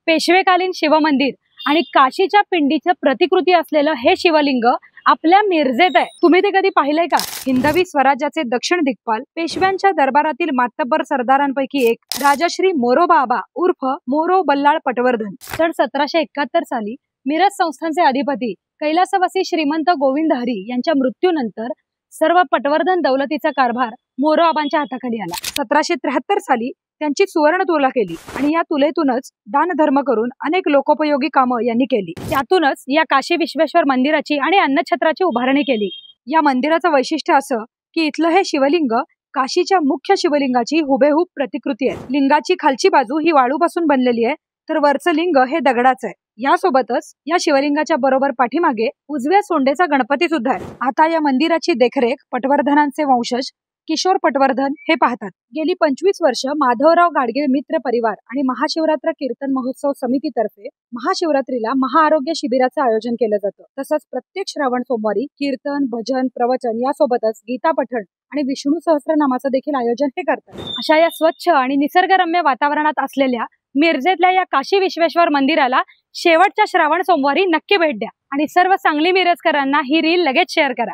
पेशवेकालीन शिवमंदिर आणि काशीच्या पिंडीचं प्रतिकृती असलेलं हे शिवलिंग आपल्या मिरजेत आहे। तुम्ही ते कधी पाहिलंय का? हिंदवी स्वराज्याचे दक्षिण दिग्पाल पेशव्यांच्या दरबारातील मातब्बर सरदारांपैकी एक राजश्री मोरोबाबा उर्फ मोरो बल्लाळ पटवर्धन सन 1771 साली मिरज संस्थानचे अधिपती कैलासवासी श्रीमंत गोविंद हरी यांच्या मृत्यूनंतर सर्व पटवर्धन दौलतीचा कारभार मोरोबाबांच्या हाताखाली आला। 1773 साली त्यांची सुवर्ण तुला केली आणि या तुलेतूनच दान धर्म करून अनेक लोकोपयोगी कामं यांनी केली। त्यातूनच या काशी विश्वेश्वर मंदिराची आणि अन्नछत्राची उभारणी केली। या मंदिराचं वैशिष्ट्य असं की इथलं हे शिवलिंग काशीच्या मुख्य शिवलिंगाची हुबेहूब प्रतिकृती आहे। लिंगाची खालची बाजू ही वाळूपासून बनलेली आहे, तर वरचं लिंग हे दगडाचं आहे। यासोबतच या शिवलिंगाच्या बरोबर पाठीमागे उजव्या सोंडेचा गणपती सुद्धा आहे। आता या मंदिराची देखरेख पटवर्धनांचे वंशज किशोर पटवर्धन हे पाहतात। गेली 25 वर्ष माधवराव गाडगीळ मित्र परिवार आणि महाशिवरात्र कीर्तन महोत्सव समितीतर्फे महाशिवरात्रीला महाआरोग्य शिबिराचं आयोजन केलं जातं। तसंच प्रत्येक श्रावण सोमवारी कीर्तन, भजन, प्रवचन यासोबतच गीता पठण आणि विष्णू सहस्त्रनामाचं देखील आयोजन हे करतात। अशा या स्वच्छ आणि निसर्गरम्य वातावरणात असलेल्या मिरजेतल्या या काशी विश्वेश्वर मंदिराला शेवटच्या श्रावण सोमवारी नक्की भेट द्या आणि सर्व सांगली मिरजकरांना ही रील लगेच शेअर करा।